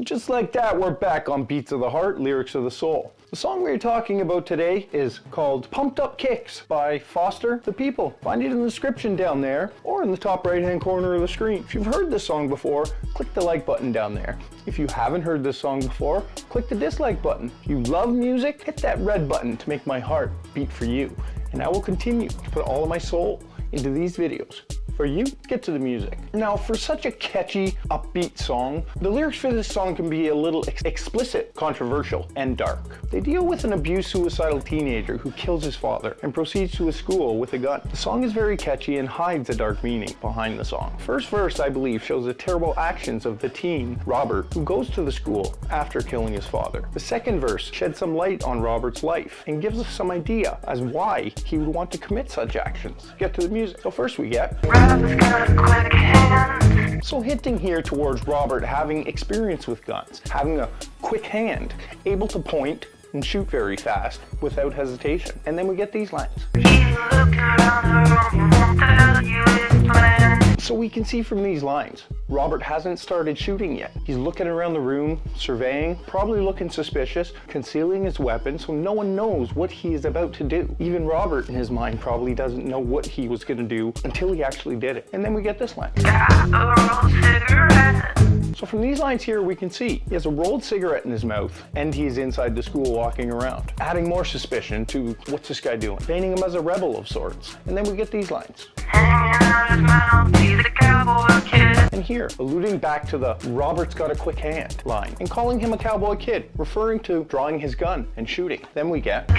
Just like that, we're back on Beats of the Heart, Lyrics of the Soul. The song we're talking about today is called Pumped Up Kicks by Foster the People. Find it in the description down there or in the top right hand corner of the screen. If you've heard this song before, click the like button down there. If you haven't heard this song before, click the dislike button. If you love music, hit that red button to make my heart beat for you. And I will continue to put all of my soul into these videos. For you, get to the music. Now, for such a catchy, upbeat song, the lyrics for this song can be a little explicit, controversial, and dark. They deal with an abused, suicidal teenager who kills his father and proceeds to his school with a gun. The song is very catchy and hides a dark meaning behind the song. First verse, I believe, shows the terrible actions of the teen, Robert, who goes to the school after killing his father. The second verse sheds some light on Robert's life and gives us some idea as why he would want to commit such actions. Get to the music. So first we get... So hinting here towards Robert having experience with guns, having a quick hand, able to point and shoot very fast without hesitation. And then we get these lines. So we can see from these lines, Robert hasn't started shooting yet. He's looking around the room, surveying, probably looking suspicious, concealing his weapon so no one knows what he is about to do. Even Robert in his mind probably doesn't know what he was going to do until he actually did it. And then we get this line. So from these lines here, we can see he has a rolled cigarette in his mouth and he's inside the school walking around, adding more suspicion to what's this guy doing, painting him as a rebel of sorts. And then we get these lines. And here, alluding back to the Robert's got a quick hand line and calling him a cowboy kid, referring to drawing his gun and shooting. Then we get...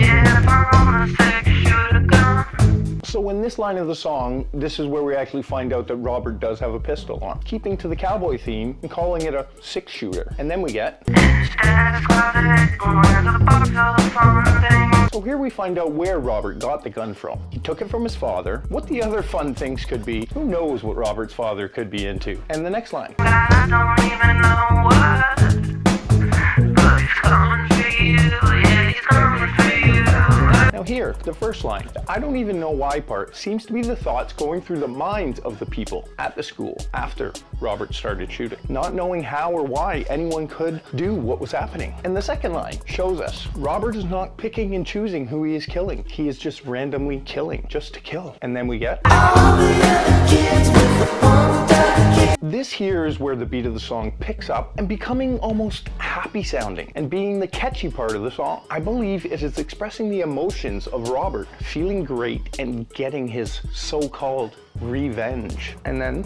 So in this line of the song, this is where we actually find out that Robert does have a pistol on, keeping to the cowboy theme and calling it a 6-shooter. And then we get... So here we find out where Robert got the gun from. He took it from his father. What the other fun things could be, who knows what Robert's father could be into. And the next line. I don't even know what, but he's coming for you, yeah, he's coming for you. Now here, the first line, the I don't even know why part seems to be the thoughts going through the minds of the people at the school after Robert started shooting, not knowing how or why anyone could do what was happening. And the second line shows us Robert is not picking and choosing who he is killing. He is just randomly killing, just to kill. And then we get... This here is where the beat of the song picks up and becoming almost happy sounding and being the catchy part of the song. I believe it is expressing the emotions of Robert feeling great and getting his so-called revenge. And then...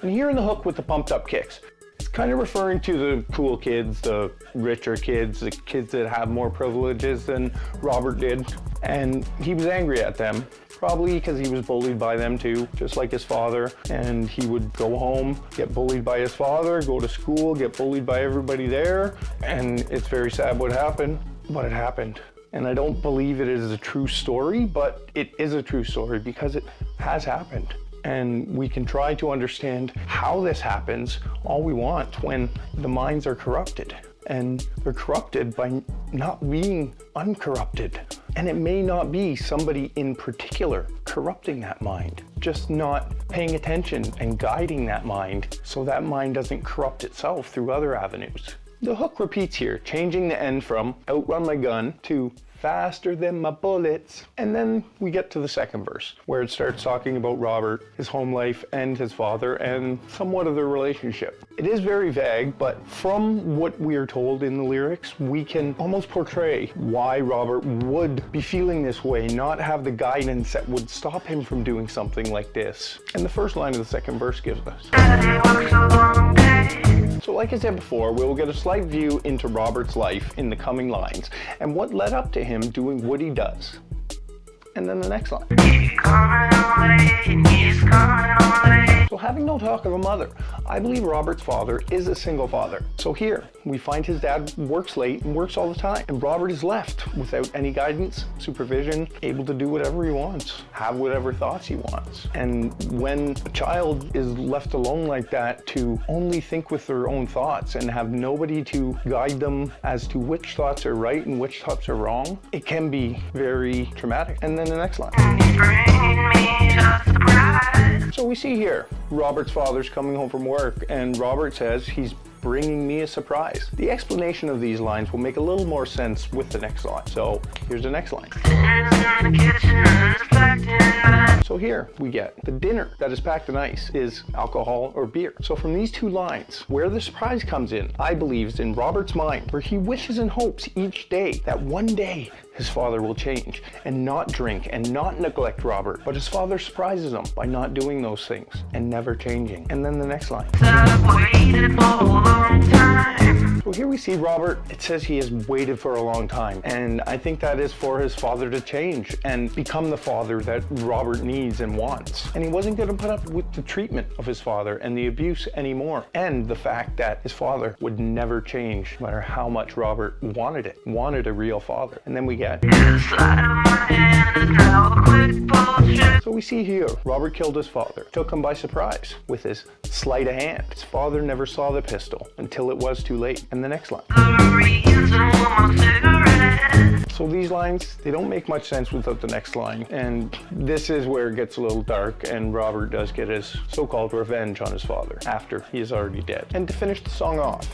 And here in the hook with the pumped up kicks, it's kind of referring to the cool kids, the richer kids, the kids that have more privileges than Robert did. And he was angry at them, probably because he was bullied by them too, just like his father. And he would go home, get bullied by his father, go to school, get bullied by everybody there. And it's very sad what happened, but it happened. And I don't believe it is a true story, but it is a true story because it has happened. And we can try to understand how this happens all we want when the minds are corrupted. And they're corrupted by not being uncorrupted. And it may not be somebody in particular corrupting that mind, just not paying attention and guiding that mind so that mind doesn't corrupt itself through other avenues. The hook repeats here, changing the end from outrun my gun to faster than my bullets. And then we get to the second verse where it starts talking about Robert, his home life, and his father, and somewhat of their relationship. It is very vague, but from what we are told in the lyrics, we can almost portray why Robert would be feeling this way, not have the guidance that would stop him from doing something like this. And the first line of the second verse gives us. So like I said before, we will get a slight view into Robert's life in the coming lines and what led up to him doing what he does. And then the next line. So having no talk of a mother, I believe Robert's father is a single father. So here, we find his dad works late and works all the time. And Robert is left without any guidance, supervision, able to do whatever he wants, have whatever thoughts he wants. And when a child is left alone like that to only think with their own thoughts and have nobody to guide them as to which thoughts are right and which thoughts are wrong, it can be very traumatic. And then the next line. So we see here, Robert's father's coming home from work, and Robert says he's bringing me a surprise. The explanation of these lines will make a little more sense with the next line. So here's the next line. So here we get the dinner that is packed in ice is alcohol or beer. So from these two lines, where the surprise comes in, I believe is in Robert's mind, where he wishes and hopes each day that one day his father will change and not drink and not neglect Robert. But his father surprises him by not doing those things and never changing. And then the next line. So here we see Robert, it says he has waited for a long time. And I think that is for his father to change and become the father that Robert needs and wants. And he wasn't going to put up with the treatment of his father and the abuse anymore. And the fact that his father would never change, no matter how much Robert wanted it, wanted a real father. And then we get. So we see here, Robert killed his father, took him by surprise with his sleight of hand. His father never saw the pistol until it was too late. And the next line. So these lines, they don't make much sense without the next line. And this is where it gets a little dark, and Robert does get his so-called revenge on his father after he is already dead. And to finish the song off.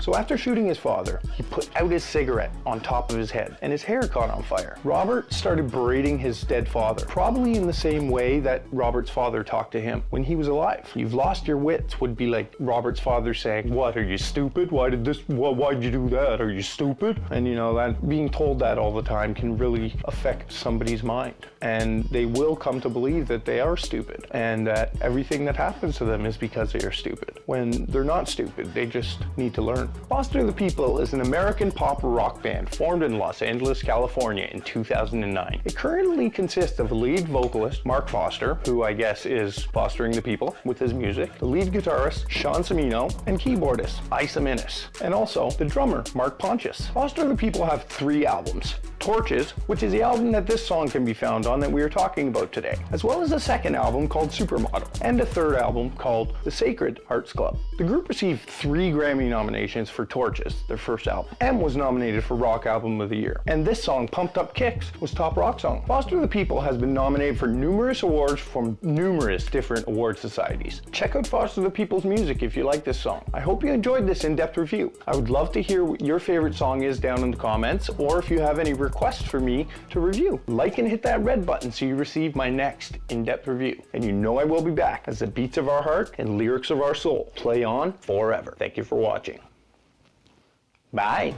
So after shooting his father, he put out his cigarette on top of his head, and his hair caught on fire. Robert started berating his dead father, probably in the same way that Robert's father talked to him when he was alive. "You've lost your wits" would be like Robert's father saying, "What, are you stupid? Why'd you do that? Are you stupid?" And you know, that being told that all the time can really affect somebody's mind. And they will come to believe that they are stupid and that everything that happens to them is because they are stupid, when they're not stupid, they just need to learn. Foster the People is an American pop rock band formed in Los Angeles, California in 2009. It currently consists of lead vocalist Mark Foster, who I guess is fostering the people with his music, the lead guitarist Sean Cimino, and keyboardist Isa Minis, and also the drummer Mark Pontius. Foster the People have 3 albums. Torches, which is the album that this song can be found on that we are talking about today, as well as a second album called Supermodel, and a third album called The Sacred Hearts Club. The group received 3 Grammy nominations for Torches, their first album, and was nominated for Rock Album of the Year. And this song, Pumped Up Kicks, was Top Rock Song. Foster the People has been nominated for numerous awards from numerous different award societies. Check out Foster the People's music if you like this song. I hope you enjoyed this in-depth review. I would love to hear what your favorite song is down in the comments, or if you have any requests for me to review. Like and hit that red button so you receive my next in-depth review. And you know I will be back as the beats of our heart and lyrics of our soul play on forever. Thank you for watching. Bye.